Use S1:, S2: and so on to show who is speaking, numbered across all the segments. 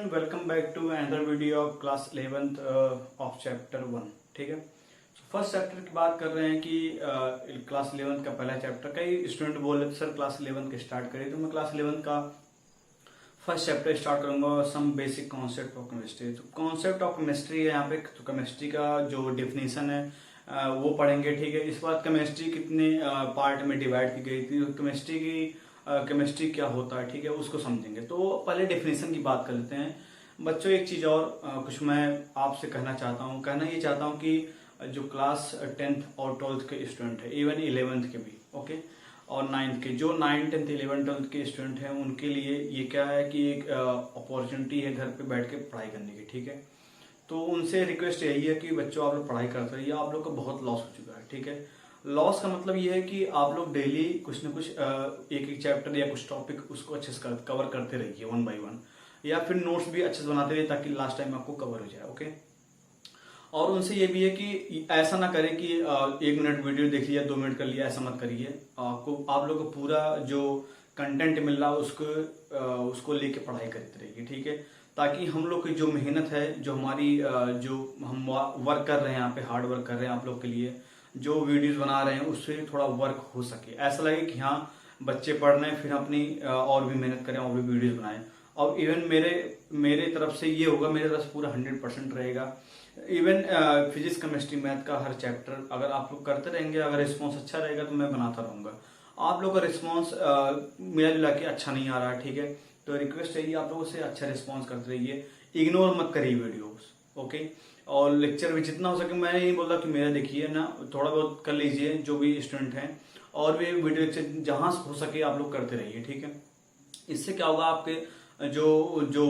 S1: Student, welcome back to another video of class 11th of chapter 1। ठीक है, first chapter की बात कर रहे हैं कि क्लास 11th का पहला चैप्टर। कई स्टूडेंट बोल रहे थे सर क्लास 11th के स्टार्ट करिए, तो मैं क्लास 11th का फर्स्ट चैप्टर स्टार्ट करूंगा, some basic concept of chemistry. तो कॉन्सेप्ट ऑफ केमिस्ट्री है यहाँ पे, तो केमिस्ट्री का जो डेफिनेशन है वो पढ़ेंगे। ठीक है, इस बात केमिस्ट्री कितने पार्ट में डिवाइड की गई थी, केमिस्ट्री की केमिस्ट्री क्या होता है, ठीक है, उसको समझेंगे। तो पहले डेफिनेशन की बात कर लेते हैं बच्चों। एक चीज और कुछ मैं आपसे कहना चाहता हूँ कि जो क्लास 10th और 12th के स्टूडेंट है, इवन 11th के भी, ओके, और 9th के, जो 9th 10th 11th 12th के स्टूडेंट हैं, उनके लिए ये क्या है कि एक अपॉर्चुनिटी है घर पे बैठ के पढ़ाई करने की। ठीक है, तो उनसे रिक्वेस्ट यही है कि बच्चों आप लोग पढ़ाई करते रहिए। आप लोग का बहुत लॉस हो चुका है। ठीक है, लॉस का मतलब ये है कि आप लोग डेली कुछ न कुछ एक एक चैप्टर या कुछ टॉपिक उसको अच्छे से कवर करते रहिए, 1 by 1, या फिर नोट्स भी अच्छे से बनाते रहिए ताकि लास्ट टाइम आपको कवर हो जाए। ओके, और उनसे ये भी है कि ऐसा ना करें कि 1 मिनट वीडियो देख लिया, 2 मिनट कर लिया, ऐसा मत करिए। आप लोग को पूरा जो कंटेंट मिल रहा है उसको लेके पढ़ाई करते रहिए। ठीक है, ताकि हम लोग की जो मेहनत है, जो हमारी जो हम वर्क कर रहे हैं यहाँ पे, हार्ड वर्क कर रहे हैं आप लोग के लिए, जो वीडियोस बना रहे हैं, उससे थोड़ा वर्क हो सके, ऐसा लगे कि हाँ बच्चे पढ़ रहे हैं, फिर अपनी और भी मेहनत करें और भी वीडियोस बनाएं। और इवन मेरे तरफ से ये होगा, मेरे तरफ से पूरा 100% रहेगा। इवन फिजिक्स केमिस्ट्री मैथ का हर चैप्टर अगर आप लोग करते रहेंगे, अगर रिस्पॉन्स अच्छा रहेगा तो मैं बनाता रहूंगा। आप लोग का रिस्पॉन्स मिला जुला के अच्छा नहीं आ रहा है, ठीक है, तो रिक्वेस्ट है आप लोगों से अच्छा रिस्पॉन्स करते रहिए, इग्नोर मत करिए वीडियोस। ओके, और लेक्चर भी जितना हो सके, मैं नहीं बोल रहा कि मेरा देखिए ना, थोड़ा बहुत कर लीजिए जो भी स्टूडेंट हैं, और भी वीडियो लेक्चर जहां हो सके आप लोग करते रहिए। ठीक है, इससे क्या होगा, आपके जो जो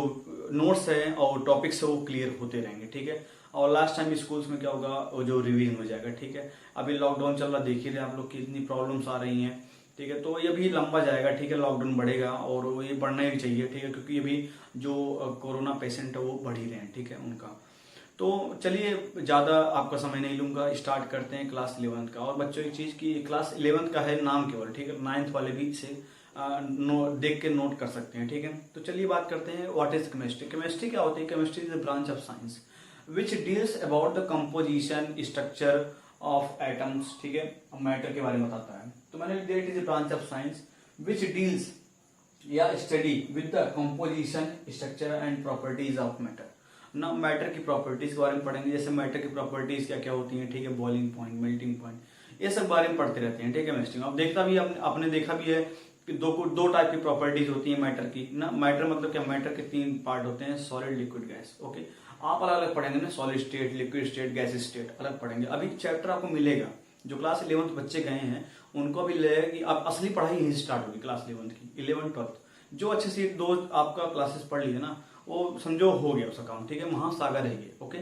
S1: नोट्स हैं और टॉपिक्स है वो क्लियर होते रहेंगे। ठीक है, और लास्ट टाइम स्कूल्स में क्या होगा, वो जो रिवीजन हो जाएगा। ठीक है, अभी लॉकडाउन चल रहा, देख ही रहे आप लोग की इतनी प्रॉब्लम्स आ रही हैं। ठीक है, तो ये भी लंबा जाएगा। ठीक है, लॉकडाउन बढ़ेगा और ये बढ़ना ही चाहिए। ठीक है, क्योंकि अभी जो कोरोना पेशेंट है वो बढ़ ही रहे हैं। ठीक है, उनका तो चलिए ज़्यादा आपका समय नहीं लूंगा, स्टार्ट करते हैं क्लास 11th का। और बच्चों एक चीज़ की, क्लास 11th का है नाम केवल, ठीक है, 9th वाले भी इसे देख के नोट कर सकते हैं। ठीक है, तो चलिए बात करते हैं व्हाट इज केमिस्ट्री। केमिस्ट्री क्या होती है? Chemistry is a branch of science which deals about the composition structure of atoms. ठीक है, मैटर के बारे में बताता है। तो मैंने लिख दिया it is a branch of science which deals या study with the composition structure and properties of matter. ना मैटर की प्रॉपर्टीज के बारे में पढ़ेंगे, जैसे मैटर की प्रॉपर्टीज क्या क्या होती हैं। ठीक है, बॉइलिंग पॉइंट, मेल्टिंग पॉइंट, ये सब बारे में पढ़ते रहते हैं। ठीक है, केमिस्ट्री में अब देखता भी आपने देखा भी है कि दो टाइप की प्रॉपर्टीज होती है मैटर की ना। मैटर मतलब क्या, मैटर के 3 पार्ट होते हैं, सॉलिड, लिक्विड, गैस। ओके, आप अलग अलग पढ़ेंगे ना, solid state, liquid state, gas state अलग पढ़ेंगे। अभी चैप्टर आपको मिलेगा, जो क्लास 11th बच्चे गए हैं उनको अभी लगेगा कि अब असली पढ़ाई यही स्टार्ट होगी क्लास 11th की, 11th 12th। जो अच्छे से 2 आपका क्लासेस पढ़ लिए ना, वो समझो हो गया उसका काम। ठीक है, महासागर है ये। ओके,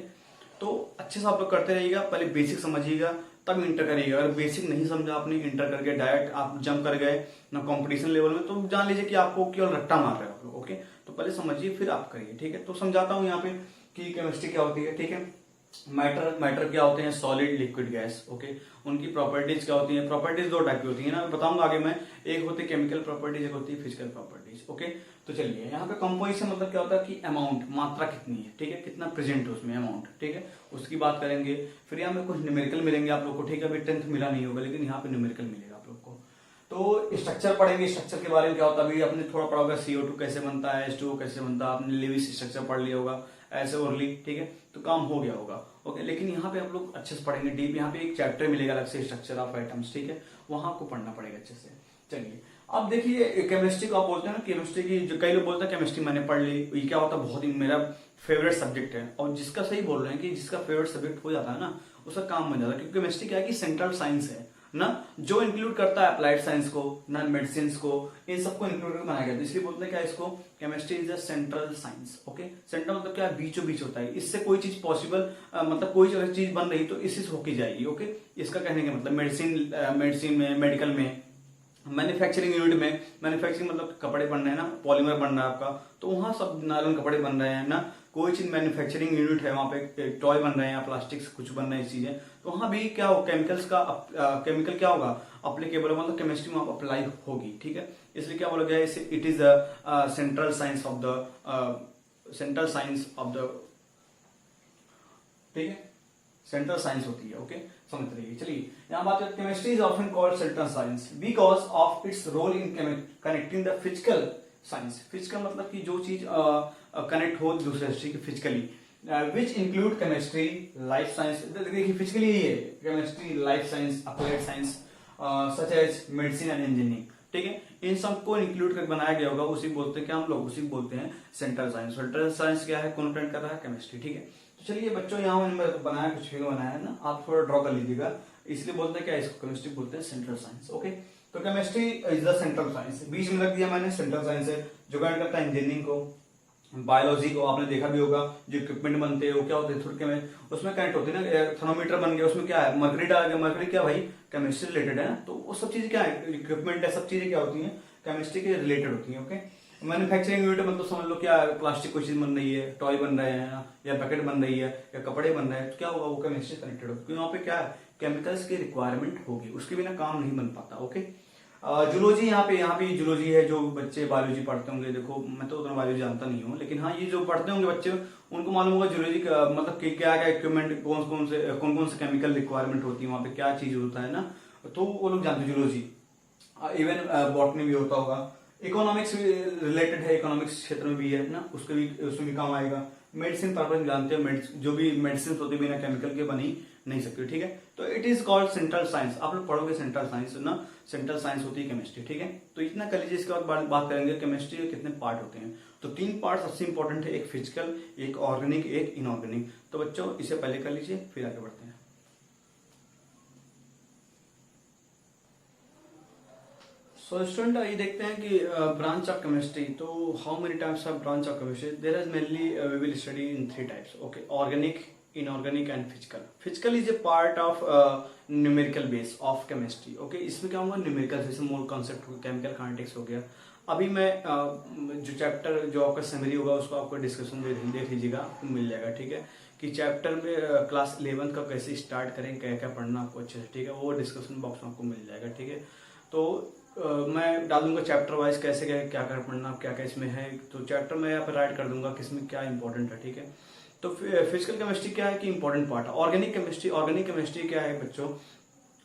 S1: तो अच्छे से आप लोग करते रहिएगा, पहले बेसिक समझिएगा तब इंटर करिएगा। अगर बेसिक नहीं समझा आपने, इंटर करके डायरेक्ट आप जंप कर गए ना कंपटीशन लेवल में, तो जान लीजिए कि आपको केवल रट्टा मार रहे हो आप लोग। ओके, तो पहले समझिए फिर आप करिए। ठीक है, तो समझाता हूँ यहाँ पे कि केमिस्ट्री क्या होती है। ठीक है, मैटर क्या होते हैं, सॉलिड, लिक्विड, गैस। ओके, उनकी प्रॉपर्टीज क्या होती हैं? प्रॉपर्टीज 2 टाइप की होती है ना, बताऊंगा आगे मैं। एक होती है केमिकल प्रॉपर्टीज, एक होती है फिजिकल प्रॉपर्टीज। ओके, तो चलिए यहाँ पे कंपोजिशन मतलब क्या होता है कि अमाउंट, मात्रा कितनी है। ठीक है, कितना प्रेजेंट है उसमें, अमाउंट। ठीक है, उसकी बात करेंगे। फिर यहाँ पे कुछ न्यूमेरिकल मिलेंगे आप लोग को। ठीक है, अभी 10th मिला नहीं होगा, लेकिन यहाँ पे न्यूमेरिकल मिलेगा आप लोग को। तो स्ट्रक्चर पढ़ेंगे, स्ट्रक्चर के बारे में क्या होता है, अभी आपने थोड़ा पढ़ा होगा, CO2 कैसे बनता है, H2O कैसे बनता है, आपने लेविस स्ट्रक्चर पढ़ लिया होगा ऐसे ओरली। ठीक है, तो काम हो गया होगा। ओके, लेकिन यहाँ पे आप लोग अच्छे से पढ़ेंगे डीप। यहाँ पे एक चैप्टर मिलेगा अलग से, स्ट्रक्चर ऑफ एटम्स। ठीक है, वहां आपको पढ़ना पड़ेगा अच्छे से। चलिए अब देखिए, केमिस्ट्री को आप बोलते हैं ना, केमिस्ट्री की जो कई लोग बोलते हैं केमिस्ट्री मैंने पढ़ ली, ये क्या होता है, बहुत ही मेरा फेवरेट सब्जेक्ट है। और जिसका सही बोल रहे हैं कि जिसका फेवरेट सब्जेक्ट हो जाता है ना, उसका काम बन जाता है। क्योंकि केमिस्ट्री क्या है कि सेंट्रल साइंस है ना, जो इंक्लूड करता है अप्लाइड साइंस को ना, मेडिसिन को, इन सबको इंक्लूड करके बनाया गया। तो इसलिए बोलते हैं क्या इसको, chemistry is a central science. Okay, central मतलब क्या, बीचों बीच होता है। इससे कोई चीज पॉसिबल, मतलब कोई अगर चीज बन रही तो इससे होके जाएगी। ओके, इसका कहने का मतलब मेडिसिन में, मेडिकल में, मैन्युफैक्चरिंग यूनिट में, मैन्युफैक्चरिंग मतलब कपड़े बन रहे हैं ना, पॉलीमर बन रहा है आपका, तो वहां सब नायलॉन कपड़े बन रहे हैं ना। कोई चीज मैन्युफैक्चरिंग यूनिट है, वहां पे टॉय बन रहे हैं, प्लास्टिक कुछ बन रहे हैं चीजें, तो वहां भी क्या हो, केमिकल्स का केमिकल क्या होगा, अप्लीकेबल, मतलब केमिस्ट्री में अप्लाई होगी। ठीक है, इसलिए क्या बोला गया है इसे, it is a central science of the central science of the, ठीक है, सेंट्रल साइंस होती है। ओके, समझ रहिए। चलिए यहाँ बात करते हैं, chemistry is often called central science because of its role in connecting the physical science. Physical मतलब कि जो चीज कनेक्ट हो दूसरे से physically, which include chemistry, life science. देखिए फिजिकली यही है, chemistry, life science, applied science, such as medicine and engineering, ठीक है, इन सबको इंक्लूड कर बनाया गया होगा, उसी बोलते हैं क्या हम लोग, उसी बोलते हैं सेंट्रल साइंस। सेंट्रल साइंस क्या है, कौन कर रहा है, केमिस्ट्री, ठीक है। तो चलिए बच्चों, यहाँ मैंने बनाया, कुछ फिगर बनाया है ना, आप थोड़ा ड्रॉ कर लीजिएगा, इसलिए बोलते हैं क्या, इसको केमिस्ट्री बोलते हैं सेंट्रल साइंस। ओके, तो chemistry is the central science, बीच में रख दिया मैंने, सेंट्रल साइंस है, जो कनेक्ट करता है इंजीनियरिंग को, बायोलॉजी को। आपने देखा भी होगा जो इक्विपमेंट बनते हैं वो क्या होते हैं, थोड़े में उसमें कनेक्ट होते हैं ना, थर्मोमीटर बन गया, उसमें क्या है, मरकरी डाल गया, मरकरी क्या भाई, केमिस्ट्री रिलेटेड है ना, तो वो सब चीजें क्या है, इक्विपमेंट है, सब चीजें क्या होती हैं, केमिस्ट्री के रिलेटेड होती है। ओके, मैन्युफैक्चरिंग यूनिट मतलब समझ लो क्या, प्लास्टिक कोई चीज बन रही है, टॉय बन रहे हैं, या पैकेट बन रही है, या कपड़े बन रहे हैं, तो क्या होगा, वो केमिस्ट्री कनेक्टेड होगा, क्योंकि वहाँ पे क्या है, केमिकल्स की रिक्वायरमेंट होगी, उसके बिना काम नहीं बन पाता। ओके, जूलॉजी, यहाँ पे जूलॉजी है, जो बच्चे बायोलॉजी पढ़ते होंगे, देखो मैं तो उतना बायोलॉजी जानता नहीं हूँ, लेकिन हाँ ये जो पढ़ते होंगे बच्चे, उनको मालूम होगा जूलॉजी का मतलब कि क्या क्या इक्विपमेंट, कौन कौन से केमिकल रिक्वायरमेंट होती है, वहाँ पे क्या चीज होता है ना, तो वो लोग जानते हैं जूलॉजी। इवन बॉटनी भी होता होगा, इकोनॉमिक्स भी रिलेटेड है, इकोनॉमिक्स क्षेत्र में भी है ना, उसमें भी काम आएगा। मेडिसिन पर्पज जानते हो, जो भी मेडिसिन होती है बिना केमिकल के बनी नहीं सकती, ठीक है। तो it is called central science, आप लोग पढ़ोगे सेंट्रल साइंस ना, सेंट्रल साइंस होती है केमिस्ट्री, ठीक है। तो इतना कर लीजिए, इसके बाद बात करेंगे केमिस्ट्री के कितने पार्ट होते हैं। तो 3 पार्ट सबसे इंपॉर्टेंट है, एक फिजिकल, एक ऑर्गेनिक, एक इनऑर्गेनिक। तो बच्चों इसे पहले कर लीजिए, फिर आगे बढ़ते हैं। सो स्टूडेंट, ये देखते हैं कि ब्रांच ऑफ केमिस्ट्री, तो how many types of branch of chemistry, there is mainly we will study in 3 types. Okay, organic, inorganic and physical. Physical is a part of numerical base of chemistry. Okay, इसमें क्या होगा, numerical जैसे mole concept, chemical kinetics हो गया। अभी मैं जो chapter, जो आपका समरी होगा, उसको आपको डिस्कशन में देख लीजिएगा, आपको मिल जाएगा, ठीक है, कि चैप्टर में क्लास 11 का कैसे स्टार्ट करें, क्या क्या पढ़ना आपको अच्छे से, ठीक है, वो डिस्कशन बॉक्स में आपको मिल जाएगा, ठीक है। तो मैं डालूंगा चैप्टर वाइज कैसे क्या क्या पढ़ना, क्या क्या इसमें है, तो चैप्टर में यहाँ पर राइट कर दूंगा किसमें क्या इंपॉर्टेंट है, ठीक है। तो फिजिकल केमिस्ट्री क्या है कि इंपॉर्टेंट पार्ट है। ऑर्गेनिक केमिस्ट्री क्या है बच्चों,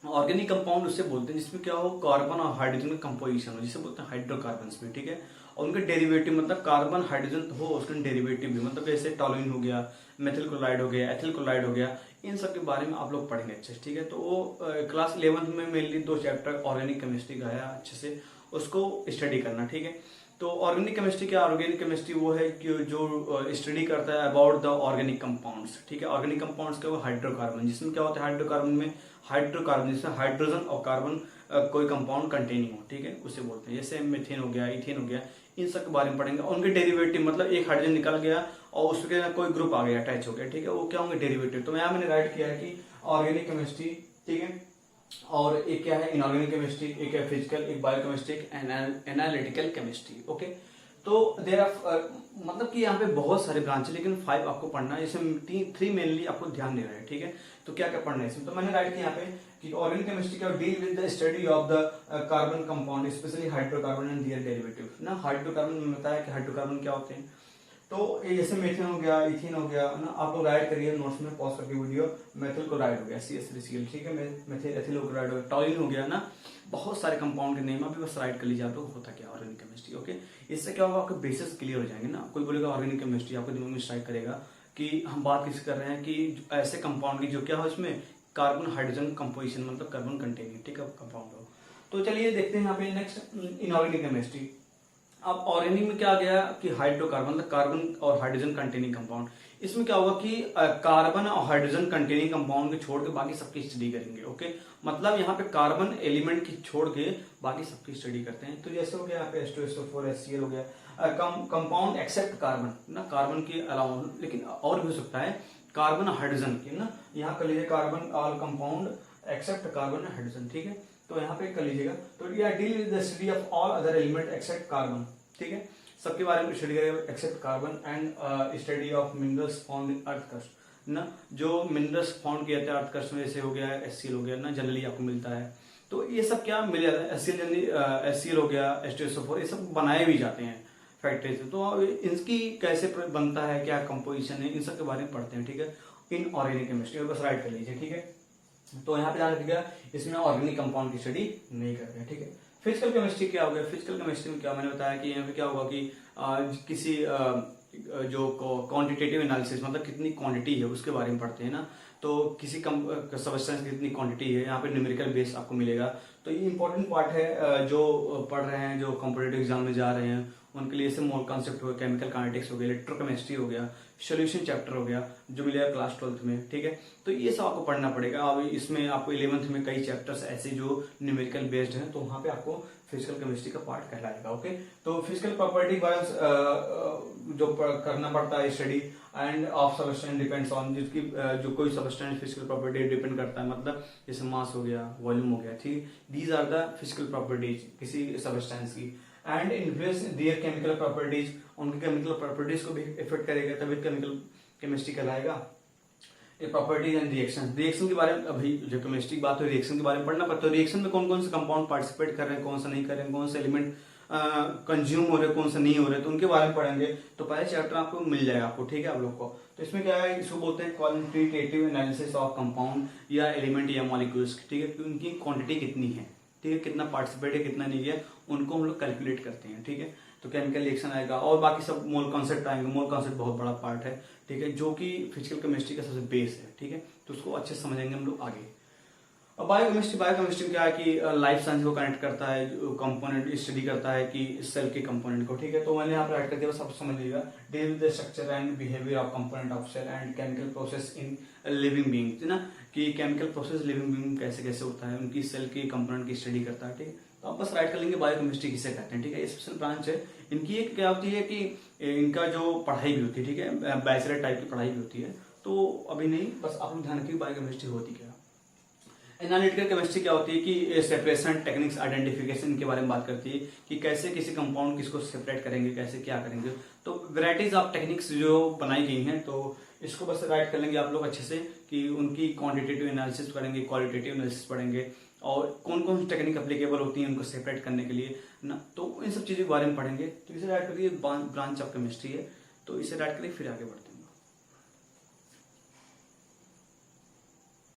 S1: ऑर्गेनिक कंपाउंड उससे बोलते हैं जिसमें क्या हो, कार्बन और हाइड्रोजन का कंपोजिशन हो, जिसे बोलते हैं हाइड्रोकार्बन्स भी, ठीक है। और उनके डेरिवेटिव मतलब कार्बन हाइड्रोजन हो, उसके डेरिवेटिव भी, मतलब जैसे टॉलुइन हो गया, मेथिल क्लोराइड हो गया, एथिल क्लोराइड हो गया, इन सब के बारे में आप लोग पढ़ेंगे अच्छे से, ठीक है। तो वो क्लास 11 में मेनली 2 चैप्टर ऑर्गेनिक केमिस्ट्री का है, अच्छे से उसको स्टडी करना, ठीक है। तो ऑर्गेनिक केमिस्ट्री क्या, ऑर्गेनिक केमिस्ट्री वो है कि जो स्टडी करता है अबाउट द ऑर्गेनिक कंपाउंड्स, ठीक है। ऑर्गेनिक कंपाउंड्स क्या, वो हाइड्रोकार्बन, जिसमें क्या होता है, हाइड्रोकार्बन जिसमें हाइड्रोजन और कार्बन कोई कंपाउंड कंटेनिंग हो, ठीक है, उसे बोलते हैं। जैसे मीथेन हो गया, इथेन हो गया, इन सब के बारे में पढ़ेंगे। उनके डेरिवेटिव मतलब एक हाइड्रोजन निकल गया और उसके कोई ग्रुप आ गया, अटैच हो गया, ठीक है, वो क्या होंगे, डेरिवेटिव। तो यहाँ मैंने राइट किया है कि ऑर्गेनिक केमिस्ट्री, ठीक है, और एक क्या है इनऑर्गेनिक केमिस्ट्री, एक है फिजिकल, एक बायोकेमिस्ट्री, एक एनालिटिकल केमिस्ट्री। ओके, तो देर आर मतलब कि यहाँ पे बहुत सारे ब्रांच है, लेकिन 5 आपको पढ़ना है, जैसे 3 मेनली आपको ध्यान देना है, ठीक है। तो क्या क्या पढ़ना है इसमें, तो मैंने राइट किया यहाँ पे कि ऑर्गेनिक केमिस्ट्री का deal with the study of the carbon compound, specially hydrocarbon and their derivative ना। हाइड्रोकार्बन में बताया कि हाइड्रोकार्बन क्या होते हैं, तो जैसे मीथेन हो गया, इथेन हो गया ना, आप लोग राइट करिए नोट्स में, पॉज करके वीडियो। मेथिल क्लोराइड हो गया, CH3Cl, ठीक है, मेथिल एथिल क्लोराइड हो गया, टॉलिन हो गया ना, बहुत सारे कंपाउंड के नेम अभी बस राइट कर लीजिए आप लोग, होता क्या ऑर्गेनिक केमिस्ट्री। ओके, इससे क्या होगा, आपके बेसिस क्लियर हो जाएंगे ना। कोई बोलेगा ऑर्गेनिक केमिस्ट्री, आपके दिमाग में स्ट्राइक करेगा कि हम बात किस कर रहे हैं, कि ऐसे कंपाउंड की जो क्या हो, इसमें कार्बन हाइड्रोजन कंपोजिशन मतलब कार्बन कंटेनिंग, ठीक है, कंपाउंड हो। तो चलिए देखते हैं यहाँ पे नेक्स्ट इनऑर्गेनिक केमिस्ट्री। अब ऑर्गेनिक में क्या आ गया कि हाइड्रोकार्बन मतलब कार्बन और हाइड्रोजन कंटेनिंग कंपाउंड। इसमें क्या होगा कि कार्बन और हाइड्रोजन कंटेनिंग कंपाउंड को छोड़ के बाकी सबकी स्टडी करेंगे। ओके, मतलब यहाँ पे कार्बन एलिमेंट की छोड़ के बाकी सबकी स्टडी करते हैं। तो जैसे हो गया यहाँ पे H2SO4 HCl हो गया, कंपाउंड एक्सेप्ट कार्बन ना, कार्बन के अलावा, लेकिन और भी हो सकता है कार्बन हाइड्रोजन की ना, यहाँ कर लीजिए carbon all compound except carbon hydrogen, ठीक है। तो यहाँ पे कर लीजिएगा, तो या deal with the study of all other element except carbon, ठीक है, सबके बारे में स्टडी करेगा except carbon, and study of minerals found in earth crust ना, जो मिनरल्स फाउंड किए जाते हैं अर्थ क्रस्ट में, जैसे हो गया HCl हो गया ना, जनरली आपको मिलता है। तो ये सब क्या मिल जाता है, HCl जनरली HCl हो गया, H2SO4, ये सब बनाए भी जाते हैं, फैक्टरीज। तो अब इनकी कैसे बनता है, क्या कंपोजिशन है, इन सब के बारे में पढ़ते हैं, ठीक है, इन ऑर्गेनिक केमिस्ट्री। बस राइट कर लीजिए, ठीक है। तो यहाँ पे ध्यान रखिएगा, इसमें ऑर्गेनिक कंपाउंड की स्टडी नहीं करते हैं, ठीक है। फिजिकल केमिस्ट्री क्या हो गया? फिजिकल केमिस्ट्री में क्या मैंने बताया कि यहाँ पे क्या होगा कि किसी जो क्वांटिटेटिव एनालिसिस, मतलब कितनी क्वांटिटी है उसके बारे में पढ़ते हैं ना। तो किसी सबस्टेंस की कितनी क्वांटिटी है, यहाँ पे न्यूमेरिकल बेस आपको मिलेगा। तो ये इंपॉर्टेंट पार्ट है जो पढ़ रहे हैं, जो कॉम्पिटेटिव एग्जाम में जा रहे हैं उनके लिए। जैसे मोल कॉन्सेप्ट हो गया, केमिकल काइनेटिक्स हो गया, इलेक्ट्रोकेमिस्ट्री हो गया, सोल्यूशन चैप्टर हो गया जो मिलेगा क्लास 12th में, ठीक है। तो ये सब आपको पढ़ना पड़ेगा। अब इसमें आपको 11th में कई चैप्टर्स ऐसे जो न्यूमेरिकल बेस्ड हैं, तो वहां पे आपको फिजिकल केमिस्ट्री का पार्ट कहलाएगा, ओके। तो फिजिकल प्रॉपर्टी जो करना पड़ता है study, end of substance depends on, जिसकी जो कोई सबस्टेंस फिजिकल प्रॉपर्टी डिपेंड करता है, मतलब जैसे मास हो गया, वॉल्यूम हो गया, ठीक है। These are the physical properties किसी सबस्टेंस की, and influence their chemical properties, उनकी केमिकल प्रॉपर्टीज को भी इफेक्ट करेगा, तभी केमिकल केमिस्ट्री कहलाएगा। ये प्रॉपर्टीज एंड रिएक्शन, रिएक्शन के बारे में अभी जो केमिस्ट्री की बात हुई, रिएक्शन के बारे में पढ़ना पड़ता है। रिएक्शन में कौन कौन से कंपाउंड पार्टिसिपेट कर रहे हैं, कौन सा नहीं कर रहे हैं, कौन से एलिमेंट कंज्यूम हो रहे हैं, कौन सा नहीं हो रहे, तो उनके बारे में पढ़ेंगे। तो पहले चैप्टर आपको मिल जाएगा आपको, ठीक है, आप लोग को। तो इसमें क्या है, इसको बोलते हैं क्वांटिटेटिव एनालिसिस ऑफ कंपाउंड या एलिमेंट या मॉलिक्यूल्स, ठीक है, कि उनकी क्वांटिटी कितनी है, ठीक है, कितना पार्टिसिपेट है, कितना नहीं है, उनको हम लोग कैलकुलेट करते हैं, ठीक है। तो केमिकल रिएक्शन आएगा और बाकी सब मोल कॉन्सेप्ट आएंगे। मोल कॉन्सेप्ट बहुत बड़ा पार्ट है, ठीक है, जो कि फिजिकल केमिस्ट्री का सबसे बेस है, ठीक है। तो उसको अच्छे से समझेंगे हम लोग आगे। अब बायोकेमिस्ट्री क्या है कि लाइफ साइंस को कनेक्ट करता है, कंपोनेंट स्टडी करता है कि सेल के कंपोनेंट को, ठीक है। तो मैंने यहाँ पर ऐड कर दिया, बस आप समझ लीजिएगा। Deal with the structure and behaviour of component of cell and chemical process in living being, है ना, कि केमिकल प्रोसेस लिविंग बीइंग कैसे कैसे होता है, उनकी सेल के कंपोनेंट की स्टडी करता है, ठीक है। तो आप बस राइट कर लेंगे बायोकेमिस्ट्री किसे कहते हैं, ठीक है। स्पेशल ब्रांच है इनकी। एक क्या होती है कि इनका जो पढ़ाई भी होती है, ठीक है, बैचलर टाइप की पढ़ाई भी होती है। तो अभी नहीं, बस आप लोग ध्यान रखिए बायोकेमिस्ट्री होती क्या। एनालिटिकल केमिस्ट्री क्या होती है कि सेपरेशन टेक्निक्स आइडेंटिफिकेशन के बारे में बात करती है कि कैसे किसी कंपाउंड किसको सेपरेट करेंगे, कैसे क्या करेंगे। तो वैरायटीज ऑफ टेक्निक्स जो बनाई गई हैं, तो इसको बस राइट कर लेंगे आप लोग अच्छे से कि उनकी क्वांटिटेटिव एनालिसिस पढ़ेंगे, क्वालिटेटिव एनालिसिस पढ़ेंगे, और कौन कौन सी टेक्निक अप्लीकेबल होती है उनको सेपरेट करने के लिए ना। तो इन सब चीजों के बारे में पढ़ेंगे। तो इसे राइट करिए, ब्रांच ऑफ केमिस्ट्री है, तो इसे राइट करिए, फिर आगे बढ़ते हैं।